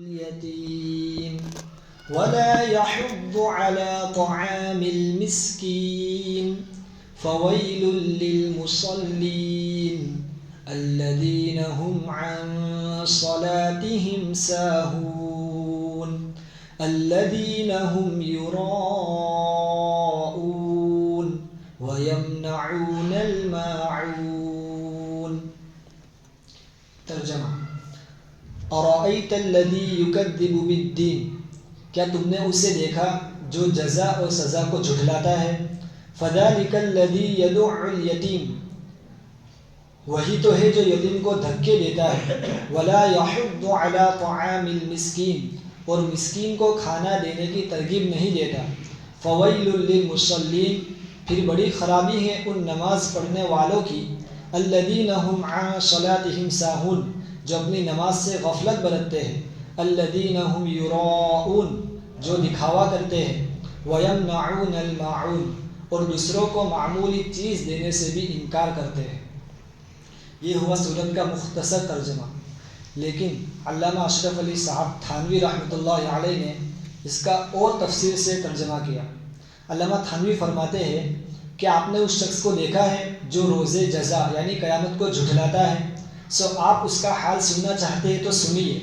اليتيم ولا يحض على طعام المسكين فويل للمصلين الذين هم عن صلاتهم ساهون الذين هم يراءون ويمنعون الماعون. ترجمہ: ارأیت الذی یکذب بالدین، کیا تم نے اسے دیکھا جو جزا اور سزا کو جھٹلاتا ہے؟ فذلک الذی یدع الیتیم، وہی تو ہے جو یتیم کو دھکے دیتا ہے. ولا یحض علی طعام المسکین، اور مسکین کو کھانا دینے کی ترغیب نہیں دیتا. فویل للمصلین، پھر بڑی خرابی ہے ان نماز پڑھنے والوں کی. الذین هم عن صلاتهم ساہون، جو اپنی نماز سے غفلت برتتے ہیں. الذین هم یراءون، جو دکھاوا کرتے ہیں. ویمنعون الماعون، اور دوسروں کو معمولی چیز دینے سے بھی انکار کرتے ہیں. یہ ہوا سورت کا مختصر ترجمہ، لیکن علامہ اشرف علی صاحب تھانوی رحمۃ اللہ علیہ نے اس کا اور تفصیل سے ترجمہ کیا. علامہ تھانوی فرماتے ہیں کہ آپ نے اس شخص کو دیکھا ہے جو روز جزا یعنی قیامت کو جھٹلاتا ہے، سو آپ اس کا حال سننا چاہتے ہیں تو سنیے.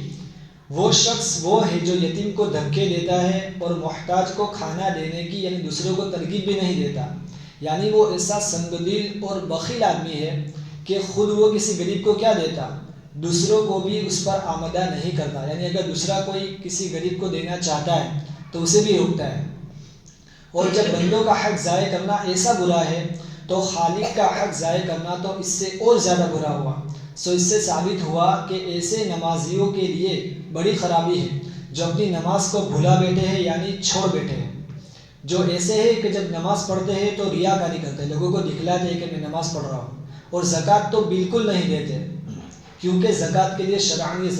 وہ شخص وہ ہے جو یتیم کو دھکے دیتا ہے اور محتاج کو کھانا دینے کی یعنی دوسروں کو ترغیب بھی نہیں دیتا. یعنی وہ ایسا سنگدل اور بخیل آدمی ہے کہ خود وہ کسی غریب کو کیا دیتا، دوسروں کو بھی اس پر آمدہ نہیں کرتا. یعنی اگر دوسرا کوئی کسی غریب کو دینا چاہتا ہے تو اسے بھی روکتا ہے. اور جب بندوں کا حق ضائع کرنا ایسا برا ہے تو خالق کا حق ضائع کرنا تو اس سے اور زیادہ برا ہوا. سو اس سے ثابت ہوا کہ ایسے نمازیوں کے لیے بڑی خرابی ہے جو اپنی نماز کو بھلا بیٹھے ہیں یعنی چھوڑ بیٹھے ہیں. جو ایسے ہیں کہ جب نماز پڑھتے ہیں تو ریاکاری کرتے ہیں، لوگوں کو دکھلاتے ہیں کہ میں نماز پڑھ رہا ہوں. اور زکوٰۃ تو بالکل نہیں دیتے، کیونکہ زکوٰۃ کے لیے شرعاً یہ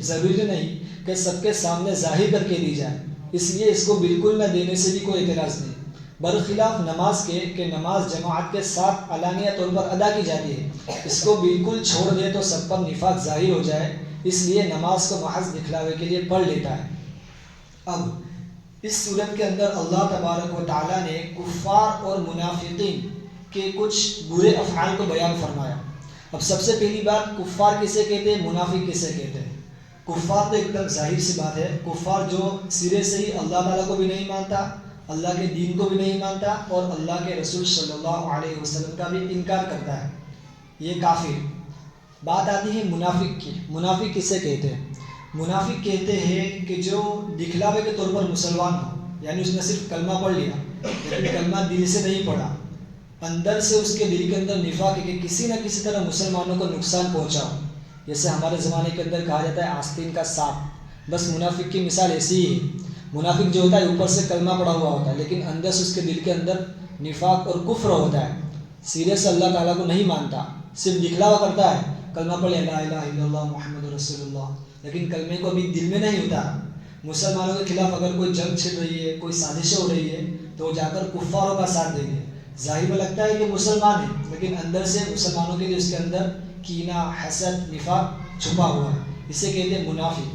ضروری نہیں کہ سب کے سامنے ظاہر کر کے دی جائے، اس لیے اس کو بالکل نہ دینے سے بھی کوئی اعتراض نہیں. برخلاف نماز کے کہ نماز جماعت کے ساتھ علانیہ طور پر ادا کی جاتی ہے، اس کو بالکل چھوڑ دے تو سب پر نفاق ظاہر ہو جائے، اس لیے نماز کو محض دکھلاوے کے لیے پڑھ لیتا ہے. اب اس صورت کے اندر اللہ تبارک و تعالیٰ نے کفار اور منافقین کے کچھ برے افعال کو بیان فرمایا. اب سب سے پہلی بات، کفار کسے کہتے ہیں، منافق کسے کہتے ہیں؟ کفار تو ایک دم ظاہر سی بات ہے، کفار جو سرے سے ہی اللہ تعالیٰ کو بھی نہیں مانتا، اللہ کے دین کو بھی نہیں مانتا اور اللہ کے رسول صلی اللہ علیہ وسلم کا بھی انکار کرتا ہے، یہ کافر. بات آتی ہے منافق کی. منافق کسے کہتے ہیں؟ منافق کہتے ہیں کہ جو دکھلاوے کے طور پر مسلمان ہو، یعنی اس نے صرف کلمہ پڑھ لیا لیکن کلمہ دل سے نہیں پڑھا، اندر سے اس کے دل کے اندر نفاق ہے کہ کسی نہ کسی طرح مسلمانوں کو نقصان پہنچاؤ. جیسے ہمارے زمانے کے اندر کہا جاتا ہے آستین کا سانپ، بس منافق کی مثال ایسی ہی ہے. منافق جو ہوتا ہے اوپر سے کلمہ پڑھا ہوا ہوتا ہے لیکن اندر سے اس کے دل کے اندر نفاق اور کفر ہوتا ہے، سیرے سے اللہ تعالیٰ کو نہیں مانتا، صرف دکھلاوا کرتا ہے، کلمہ پڑھ لا الہ الا اللہ محمد رسول اللہ، لیکن کلمے کو ابھی دل میں نہیں ہوتا. مسلمانوں کے خلاف اگر کوئی جنگ چھڑ رہی ہے، کوئی سازشیں ہو رہی ہے تو وہ جا کر کفاروں کا ساتھ دیں گے. ظاہر میں لگتا ہے کہ مسلمان ہے لیکن اندر سے مسلمانوں کے لیے اس کے اندر کینہ، حسد، نفاق چھپا ہوا ہے، اسے کہتے ہیں منافق.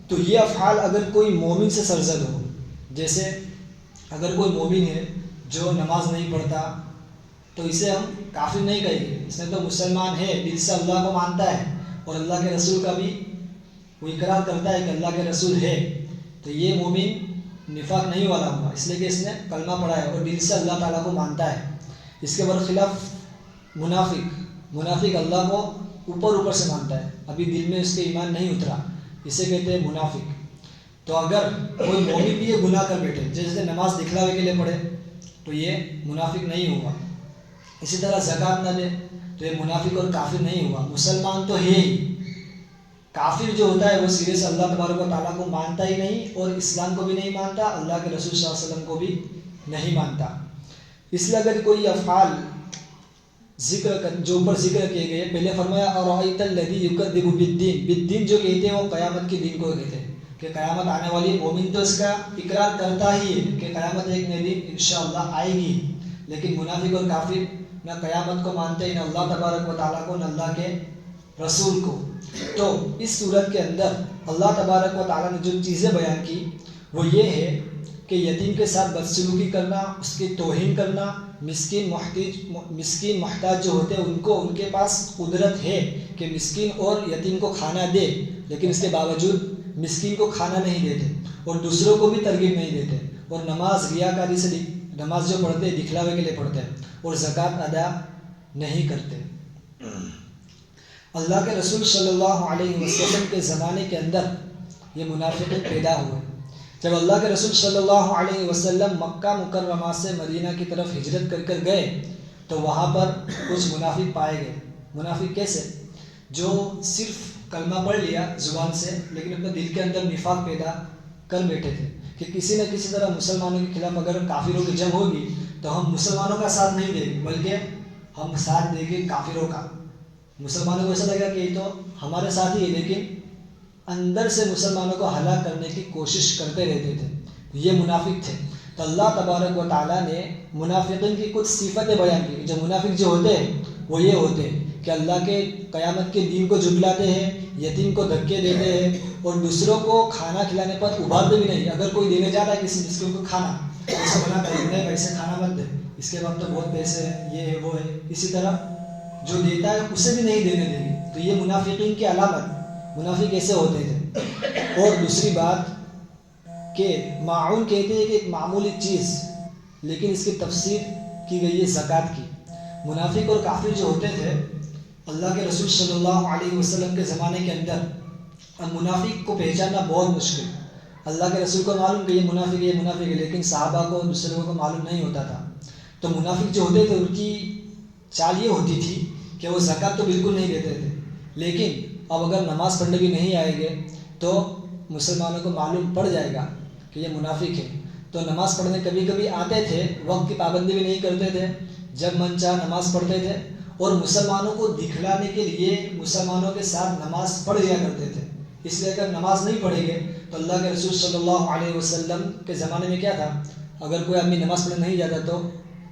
تو یہ افعال اگر کوئی مومن سے سرزد ہو، جیسے اگر کوئی مومن ہے جو نماز نہیں پڑھتا تو اسے ہم کافر نہیں کہیں گے، اس میں تو مسلمان ہے، دل سے اللہ کو مانتا ہے اور اللہ کے رسول کا بھی وہ اقرار کرتا ہے کہ اللہ کے رسول ہے، تو یہ مومن نفاق نہیں والا ہوا، اس لیے کہ اس نے کلمہ پڑھا ہے اور دل سے اللہ تعالیٰ کو مانتا ہے. اس کے برخلاف منافق اللہ کو اوپر سے مانتا ہے، ابھی دل میں اس کے ایمان نہیں اترا، اسے کہتے ہیں منافق. تو اگر کوئی مومن بھی یہ گناہ کر بیٹھے، جیسے نماز دکھلاوے کے لیے پڑھے تو یہ منافق نہیں ہوگا. اسی طرح زکوٰۃ نہ دے تو یہ منافق اور کافر نہیں ہوگا. مسلمان تو ہے ہی، کافر جو ہوتا ہے وہ سرے سے اللہ تبارک و تعالیٰ کو مانتا ہی نہیں اور اسلام کو بھی نہیں مانتا، اللہ کے رسول صلی اللہ علیہ وسلم کو بھی نہیں مانتا. اس لیے اگر کوئی افعال جو اوپر ذکر کیے گئے، پہلے فرمایا ارأیت الذی یکذب بالدین جو کہتے ہیں وہ قیامت کے دن کو کہتے ہیں کہ قیامت آنے والی. مومن تو اس کا اقرار کرتا ہی ہے کہ قیامت ایک نہ دن انشاءاللہ آئے گی، لیکن منافق اور کافر نہ قیامت کو مانتے، نہ اللہ تبارک و تعالیٰ کو، نہ اللہ کے رسول کو. تو اس صورت کے اندر اللہ تبارک و تعالیٰ نے جو چیزیں بیان کی وہ یہ ہے کہ یتیم کے ساتھ بدسلوکی کرنا، اس کی توہین کرنا، مسکین محتاج جو ہوتے ہیں ان کو ان کے پاس قدرت ہے کہ مسکین اور یتیم کو کھانا دے، لیکن اس کے باوجود مسکین کو کھانا نہیں دیتے اور دوسروں کو بھی ترغیب نہیں دیتے، اور نماز ریاکاری سے نماز جو پڑھتے ہیں دکھلاوے کے لیے پڑھتے ہیں، اور زکوٰۃ ادا نہیں کرتے. اللہ کے رسول صلی اللہ علیہ وسلم کے زمانے کے اندر یہ منافقین پیدا ہوئے. جب اللہ کے رسول صلی اللہ علیہ وسلم مکہ مکرمہ سے مدینہ کی طرف ہجرت کر گئے تو وہاں پر کچھ منافق پائے گئے. منافق کیسے؟ جو صرف کلمہ پڑھ لیا زبان سے لیکن اپنے دل کے اندر نفاق پیدا کر بیٹھے تھے کہ کسی نہ کسی طرح مسلمانوں کے خلاف اگر کافروں کی جنگ ہوگی تو ہم مسلمانوں کا ساتھ نہیں دیں گے بلکہ ہم ساتھ دیں گے کافروں کا. مسلمانوں کو ایسا لگا کہ یہ تو ہمارے ساتھ ہی ہے لیکن اندر سے مسلمانوں کو ہلاک کرنے کی کوشش کرتے رہتے تھے. یہ منافق تھے. تو اللہ تبارک و تعالیٰ نے منافقین کی کچھ صفتیں بیان کی. جو منافق جو ہوتے ہیں وہ یہ ہوتے ہیں کہ اللہ کے قیامت کے دین کو جھٹلاتے ہیں، یتیم کو دھکے دیتے ہیں اور دوسروں کو کھانا کھلانے پر ابھارتے بھی نہیں. اگر کوئی دینے جا رہا ہے کسی مسکین کو کھانا ایسا بنا کر نہیں پیسے کھانا مت دے، اس کے بعد تو بہت پیسے ہیں، یہ ہے وہ ہے، اسی طرح جو دیتا ہے اسے بھی نہیں دینے دیں گے. تو یہ منافقین کی علامت. منافق ایسے ہوتے تھے. اور دوسری بات کہ معون کہتے ہیں کہ ایک معمولی چیز لیکن اس کی تفسیر کی گئی ہے زکوٰۃ کی. منافق اور کافر جو ہوتے تھے اللہ کے رسول صلی اللہ علیہ وسلم کے زمانے کے اندر منافق کو پہچاننا بہت مشکل. اللہ کے رسول کو معلوم کہ یہ منافق ہے لیکن صحابہ کو دوسروں کو معلوم نہیں ہوتا تھا. تو منافق جو ہوتے تھے ان کی چال یہ ہوتی تھی کہ وہ زکوٰۃ تو بالکل نہیں دیتے تھے لیکن اب اگر نماز پڑھنے بھی نہیں آئیں گے تو مسلمانوں کو معلوم پڑ جائے گا کہ یہ منافق ہے. تو نماز پڑھنے کبھی کبھی آتے تھے، وقت کی پابندی بھی نہیں کرتے تھے، جب من چاہ نماز پڑھتے تھے اور مسلمانوں کو دکھلانے کے لیے مسلمانوں کے ساتھ نماز پڑھ لیا کرتے تھے. اس لیے اگر نماز نہیں پڑھیں گے تو اللہ کے رسول صلی اللہ علیہ وسلم کے زمانے میں کیا تھا، اگر کوئی آدمی نماز پڑھنے نہیں جاتا تو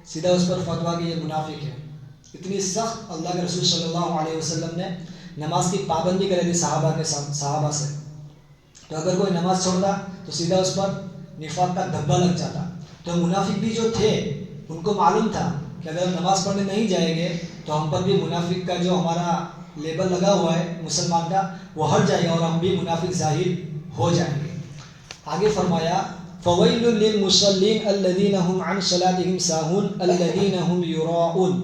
سیدھا اس پر فتویٰ کہ یہ منافق ہے. اتنی سخت اللہ کے رسول صلی اللہ علیہ وسلم نے نماز کی پابندی کرے تھی صحابہ سے. تو اگر کوئی نماز چھوڑتا تو سیدھا اس پر نفاق کا دھبا لگ جاتا. تو منافق بھی جو تھے ان کو معلوم تھا کہ اگر ہم نماز پڑھنے نہیں جائیں گے تو ہم پر بھی منافق کا جو ہمارا لیبل لگا ہوا ہے مسلمان کا وہ ہٹ جائے گا اور ہم بھی منافق ظاہر ہو جائیں گے. آگے فرمایا فَوَيْلٌ لِّلْمُصَلِّينَ الَّذِينَ هُمْ عَنْ صَلَاتِهِمْ سَاهُونَ الَّذِينَ هُمْ يُرَاءُونَ.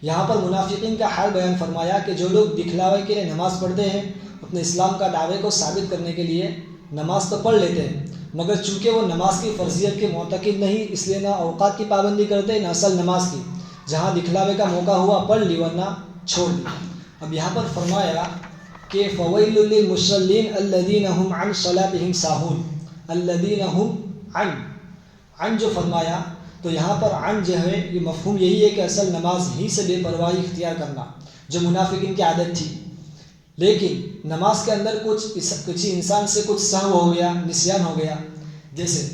یہاں پر منافقین کا حال بیان فرمایا کہ جو لوگ دکھلاوے کے لیے نماز پڑھتے ہیں، اپنے اسلام کا دعوے کو ثابت کرنے کے لیے نماز تو پڑھ لیتے ہیں مگر چونکہ وہ نماز کی فرضیت کے معتقد نہیں اس لیے نہ اوقات کی پابندی کرتے نہ اصل نماز کی. جہاں دکھلاوے کا موقع ہوا پڑھ لی ورنہ چھوڑ دی. اب یہاں پر فرمایا کہ فَوَيْلٌ لِّلْمُصَلِّينَ الَّذِينَ هُمْ عَنْ صَلَاتِهِمْ سَاهُونَ الَّذِينَ هُمْ عن جو فرمایا تو یہاں پر عن جو ہے یہ مفہوم یہی ہے کہ اصل نماز ہی سے بے پرواہی اختیار کرنا جو منافقین کی عادت تھی. لیکن نماز کے اندر کسی انسان سے کچھ سہو ہو گیا، نسیان ہو گیا. جیسے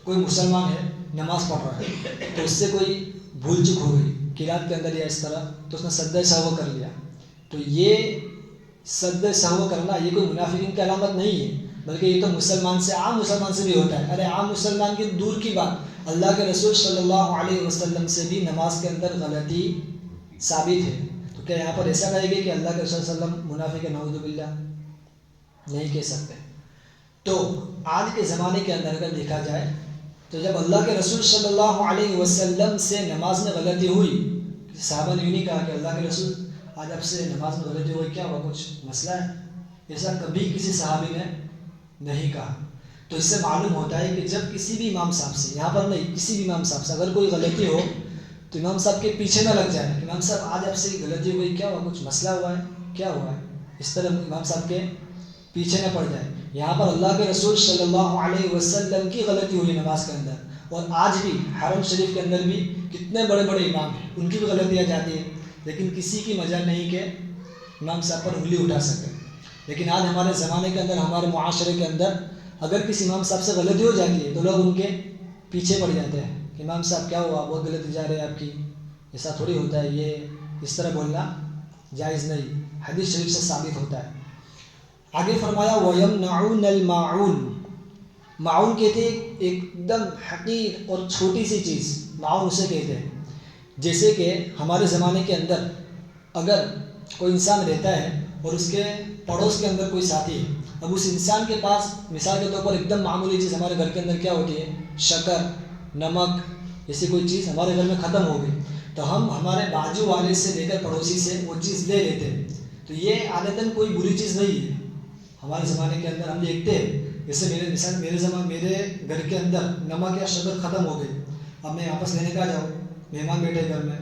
کوئی مسلمان ہے نماز پڑھ رہا ہے تو اس سے کوئی بھول چک ہو گئی قرات کے اندر یا اس طرح تو اس نے سجدہ سہو کر لیا. تو یہ سجدہ سہو کرنا یہ کوئی منافقین کی علامت نہیں ہے بلکہ یہ تو عام مسلمان سے بھی ہوتا ہے. ارے عام مسلمان کی دور کی بات، اللہ کے رسول صلی اللہ علیہ وسلم سے بھی نماز کے اندر غلطی ثابت ہے. تو کیا یہاں پر ایسا کہے گی کہ اللہ کے رسول صلی اللہ علیہ وسلم منافق نعوذ باللہ؟ نہیں کہہ سکتے. تو آج کے زمانے کے اندر اگر دیکھا جائے تو جب اللہ کے رسول صلی اللہ علیہ وسلم سے نماز میں غلطی ہوئی، صحابہ نے نہیں کہا کہ اللہ کے رسول آج آپ سے نماز میں غلطی ہوئی، کیا ہوا، کچھ مسئلہ ہے؟ ایسا کبھی کسی صحابی نے نہیں کہا. تو اس سے معلوم ہوتا ہے کہ جب کسی بھی امام صاحب سے، یہاں پر نہیں کسی بھی امام صاحب سے اگر کوئی غلطی ہو تو امام صاحب کے پیچھے نہ لگ جائے کہ امام صاحب آج آپ سے غلطی ہوئی، کیا ہوا، کچھ مسئلہ ہوا ہے، کیا ہوا ہے. اس طرح امام صاحب کے پیچھے نہ پڑ جائے. یہاں پر اللہ کے رسول صلی اللہ علیہ وسلم کی غلطی ہوئی نماز کے اندر، اور آج بھی حرم شریف کے اندر بھی کتنے بڑے بڑے امام ہیں ان کی بھی غلطیاں جاتی ہیں لیکن کسی کی مجال نہیں کہ امام صاحب پر انگلی اٹھا سکے. لیکن آج ہمارے زمانے کے اندر، ہمارے معاشرے کے اندر اگر کسی امام صاحب سے غلطی ہو جاتی ہے تو لوگ ان کے پیچھے پڑ جاتے ہیں کہ امام صاحب کیا ہوا، بہت غلطی جا رہی ہے آپ کی، ایسا تھوڑی ہوتا ہے، یہ اس طرح بولنا جائز نہیں. حدیث شریف سے ثابت ہوتا ہے۔ آگے فرمایا وَيَمْنَعُونَ الْمَاعُونَ، معاون کہتے ہیں ایک دم حقیر اور چھوٹی سی چیز، معاون اسے کہتے ہیں۔ جیسے کہ ہمارے زمانے کے اندر اگر کوئی انسان رہتا ہے اور اس کے پڑوس کے اندر کوئی ساتھی ہے، اب اس انسان کے پاس مثال کے طور پر ایک دم معمولی چیز ہمارے گھر کے اندر کیا ہوتی ہے، شکر، نمک، ایسی کوئی چیز ہمارے گھر میں ختم ہو گئی، تو ہم ہمارے بازو والے سے لے کر پڑوسی سے وہ چیز لے لیتے ہیں۔ تو یہ عادتاً کوئی بری چیز نہیں ہے۔ ہمارے زمانے کے اندر ہم دیکھتے ہیں، جیسے میرے گھر کے اندر نمک یا شکر ختم ہو گئی، اب میں واپس لینے کا جاؤں، مہمان بیٹھے گھر میں،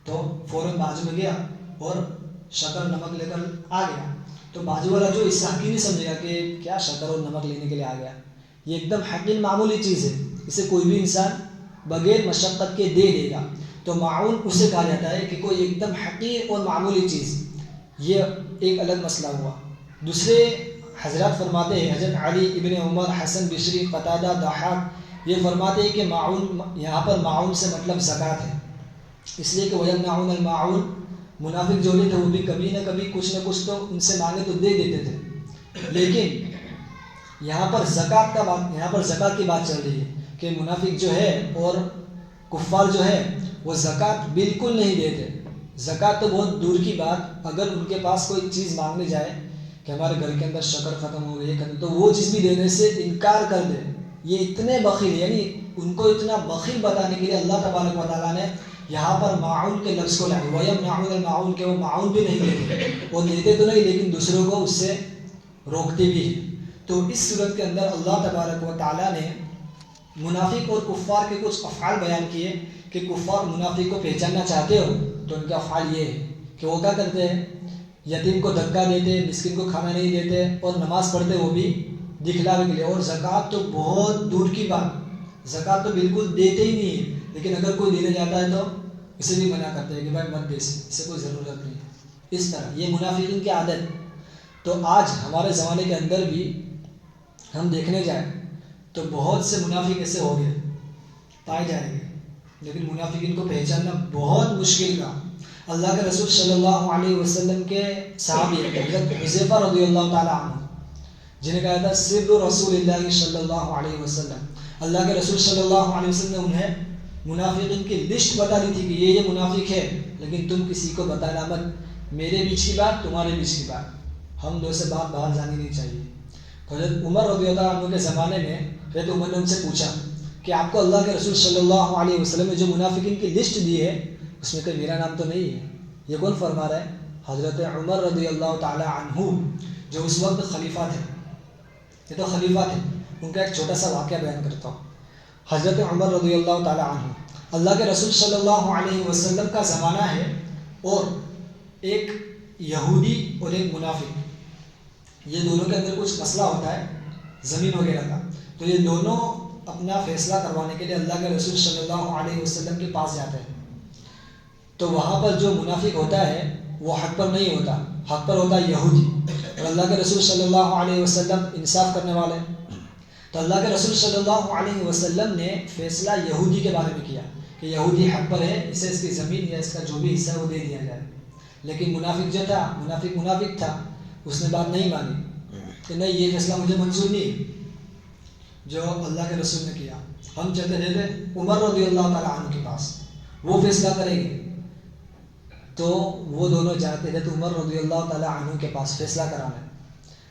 تو فوراً بازو میں گیا اور شکر نمک لے کر آ گیا، تو بازو والا جو اس سے حقیر نہیں سمجھے گا کہ کیا شکر اور نمک لینے کے لیے آ گیا، یہ ایک دم حقیر معمولی چیز ہے، اسے کوئی بھی انسان بغیر مشقت کے دے دے گا۔ تو معاون اسے کہا جاتا ہے کہ کوئی ایک دم حقیر اور معمولی چیز، یہ ایک الگ مسئلہ ہوا۔ دوسرے حضرات فرماتے ہیں، حضرت علی ابن عمر، حسن بصری، قتادہ، ضحاک، یہ فرماتے ہیں کہ معاون، یہاں پر معاون سے مطلب زکوٰۃ ہے، اس لیے کہ وَيَمْنَعُونَ الْمَاعُونَ، منافق جو تھے وہ بھی کبھی نہ کبھی کچھ نہ کچھ تو ان سے مانگے تو دے دیتے تھے، لیکن یہاں پر زکوٰۃ کی بات چل رہی ہے کہ منافق جو ہے اور کفار جو ہے وہ زکوٰۃ بالکل نہیں دیتے۔ زکوٰۃ تو بہت دور کی بات، اگر ان کے پاس کوئی چیز مانگنے جائے کہ ہمارے گھر کے اندر شکر ختم ہو گئی ہے تو وہ چیز بھی دینے سے انکار کر دے، یہ اتنے بخیل، یعنی ان کو اتنا بخیل بتانے کے لیے اللہ تبارک و تعالیٰ نے یہاں پر معاون کے لفظ کو لایا، وَيَمْنَعُونَ الْمَاعُونَ، کہ وہ معاون بھی نہیں دیتے، وہ دیتے تو نہیں لیکن دوسروں کو اس سے روکتے بھی ہیں۔ تو اس صورت کے اندر اللہ تبارک و تعالیٰ نے منافق اور کفار کے کچھ افعال بیان کیے کہ کفار منافق کو پہچاننا چاہتے ہو تو ان کا افعال یہ ہے کہ وہ کیا کرتے ہیں، یتیم کو دھکا دیتے، مسکین کو کھانا نہیں دیتے، اور نماز پڑھتے وہ بھی دکھلاوے کے لیے، اور زکوٰۃ تو بہت دور کی بات، زکوٰۃ تو بالکل دیتے ہی نہیں ہے، لیکن اگر کوئی دینے جاتا ہے تو اسے بھی منع کرتے ہیں کہ بھائی مت دے، اسے کوئی ضرورت نہیں ہے۔ اس طرح یہ منافقین کی عادت۔ تو آج ہمارے زمانے کے اندر بھی ہم دیکھنے جائیں تو بہت سے منافق ایسے ہو گئے پائے جائیں گے، لیکن منافقین کو پہچاننا بہت مشکل کا۔ اللہ کے رسول صلی اللہ علیہ وسلم کے صحابی حضرت حذیفہ رضی اللہ تعالیٰ عنہ، جنہیں کہا تھا سر رسول اللہ صلی اللہ علیہ وسلم، اللہ کے رسول صلی اللہ علیہ وسلم نے انہیں منافقین کی لسٹ بتا دی تھی کہ یہ منافق ہے، لیکن تم کسی کو بتانا مت، میرے بیچ کی بات تمہارے بیچ کی بات، ہم دو سے بات باہر جانی نہیں چاہیے۔ حضرت عمر رضی اللہ عنہ کے زمانے میں حضرت عمر نے ان سے پوچھا کہ آپ کو اللہ کے رسول صلی اللہ علیہ وسلم نے جو منافقین کی لسٹ دی ہے اس میں کوئی میرا نام تو نہیں ہے، یہ کون فرما رہا ہے؟ حضرت عمر رضی اللہ تعالی عنہ، جو اس وقت خلیفہ تھے، یہ تو خلیفہ تھے۔ ان کا ایک چھوٹا سا واقعہ بیان کرتا ہوں۔ حضرت عمر رضی اللہ تعالی عنہ، اللہ کے رسول صلی اللہ علیہ وسلم کا زمانہ ہے، اور ایک یہودی اور ایک منافق، یہ دونوں کے اندر کچھ مسئلہ ہوتا ہے زمین وغیرہ کا، تو یہ دونوں اپنا فیصلہ کروانے کے لیے اللہ کے رسول صلی اللہ علیہ وسلم کے پاس جاتے ہیں۔ تو وہاں پر جو منافق ہوتا ہے وہ حق پر نہیں ہوتا، حق پر ہوتا ہے یہودی، اور اللہ کے رسول صلی اللہ علیہ وسلم انصاف کرنے والے۔ تو اللہ کے رسول صلی اللہ علیہ وسلم نے فیصلہ یہودی کے بارے میں کیا کہ یہودی حق پر ہے، اسے اس کی زمین یا اس کا جو بھی حصہ ہے وہ دے دیا جائے، لیکن منافق جو تھا، منافق تھا، اس نے بات نہیں مانی کہ نہیں، یہ فیصلہ مجھے منظور نہیں جو اللہ کے رسول نے کیا، ہم چلتے تھے عمر رضی اللہ تعالیٰ عنہ کے پاس، وہ فیصلہ کریں گے۔ تو وہ دونوں جاتے تھے تو عمر رضی اللہ تعالیٰ عنہ کے پاس فیصلہ کرانا،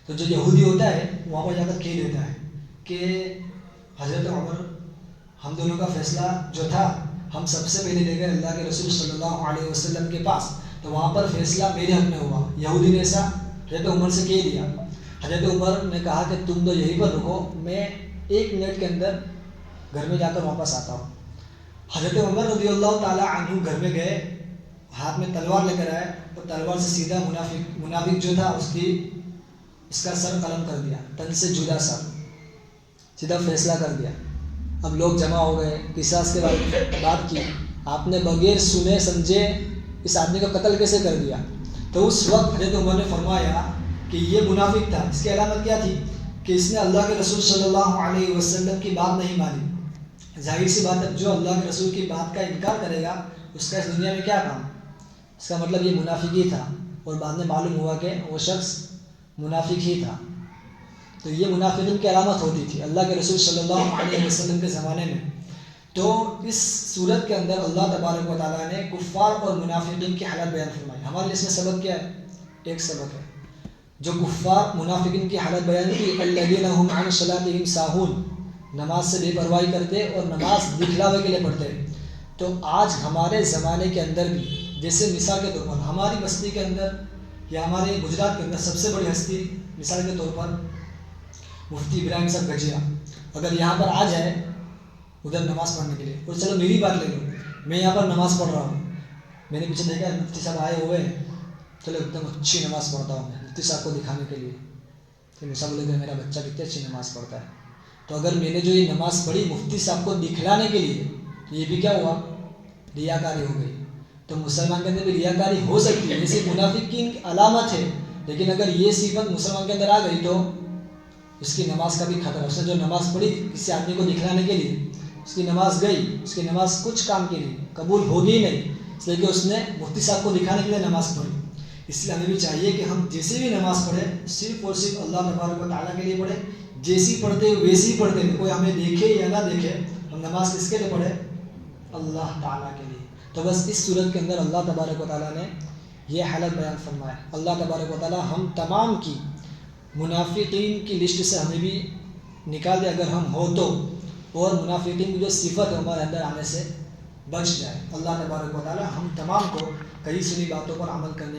تو جو یہودی ہوتا ہے وہاں پر جا کر کہہ دیتا ہے کہ حضرت عمر، ہم دونوں کا فیصلہ جو تھا ہم سب سے پہلے لے گئے اللہ کے رسول صلی اللہ علیہ وسلم کے پاس، تو وہاں پر فیصلہ میرے حق میں ہوا۔ یہودی نے ایسا حضرت عمر سے کہہ دیا۔ حضرت عمر نے کہا کہ تم تو یہیں پر رکو، میں 1 منٹ کے اندر گھر میں جا کر واپس آتا ہوں۔ حضرت عمر رضی اللہ تعالیٰ عنہ گھر میں گئے، ہاتھ میں تلوار لے کر آئے، اور تلوار سے سیدھا منافق جو تھا اس کا سر قلم کر دیا، تن سے جدا سر، سیدھا فیصلہ کر دیا۔ اب لوگ جمع ہو گئے، قصاص کے بارے میں بات کی، آپ نے بغیر سنے سمجھے اس آدمی کا قتل کیسے کر دیا؟ تو اس وقت حضرت عمر نے فرمایا کہ یہ منافق تھا، اس کی علامت کیا تھی کہ اس نے اللہ کے رسول صلی اللہ علیہ وسلم کی بات نہیں مانی۔ ظاہر سی بات ہے، جو اللہ کے رسول کی بات کا انکار کرے گا اس کا اس دنیا میں کیا کام؟ اس کا مطلب یہ منافق ہی تھا۔ اور بعد میں معلوم ہوا کہ وہ شخص منافق ہی تھا. تو یہ منافقین کی علامت ہوتی تھی اللہ کے رسول صلی اللہ علیہ وسلم کے زمانے میں. تو اس صورت کے اندر اللہ تبارک و تعالیٰ نے کفار اور منافقین کی حالت بیان فرمائی. ہمارے لیے اس میں سبق کیا ہے؟ ایک سبق ہے جو کفار منافقین کی حالت بیان کی، الذین هم عن صلاتهم ساہون، نماز سے بے پرواہی کرتے اور نماز دکھلاوے کے لیے پڑھتے. تو آج ہمارے زمانے کے اندر بھی، جیسے مثال کے طور پر ہماری بستی کے اندر یا ہمارے گجرات کے اندر سب سے بڑی ہستی مثال کے طور پر مفتی ابراہیم صاحب گجیا، اگر یہاں پر آ جائے ادھر نماز پڑھنے کے لیے، اور چلو میری بات لے لو، میں یہاں پر نماز پڑھ رہا ہوں، میں نے پیچھے دیکھا ہے مفتی صاحب آئے ہوئے ہیں، چلو ایک دم اچھی نماز پڑھتا ہوں میں مفتی صاحب کو دکھانے کے لیے کہ مصعب بولے کہ میرا بچہ کتنی اچھی نماز پڑھتا ہے. تو اگر میں نے جو یہ نماز پڑھی مفتی صاحب کو دکھلانے کے لیے، یہ بھی کیا ہوا؟ ریاکاری ہو گئی. تو مسلمان کے اندر بھی ریاکاری ہو سکتی ہے، یہ صرف منافقین کی علامت ہے، لیکن اگر یہ صفت مسلمان کے اندر آ گئی تو اس کی نماز کا بھی خطرہ. اس نے جو نماز پڑھی کسی آدمی کو دکھلانے کے لیے، اس کی نماز گئی، اس کی نماز کچھ کام کی نہیں، قبول ہوگی نہیں، اس لیے کہ اس نے مفتی صاحب کو دکھانے کے لیے نماز پڑھی. اس لیے ہمیں بھی چاہیے کہ ہم جیسے بھی نماز پڑھیں صرف اور صرف اللہ تبارک و تعالیٰ کے لیے پڑھیں، جیسی پڑھتے ویسی پڑھتے، کوئی ہمیں دیکھے یا نہ دیکھے، ہم نماز کس کے لیے پڑھیں؟ اللہ تعالیٰ کے لیے. تو بس اس صورت کے اندر اللہ تبارک و تعالیٰ نے یہ حالت بیان فرمایا. اللہ تبارک و تعالیٰ ہم تمام کی منافقین کی لسٹ سے ہمیں بھی نکال دے اگر ہم ہو تو، اور منافقین کی جو صفت ہے ہمارے اندر آنے سے بچ جائے. اللہ تبارک و تعالیٰ ہم تمام کو کئی سنی باتوں پر عمل کرنے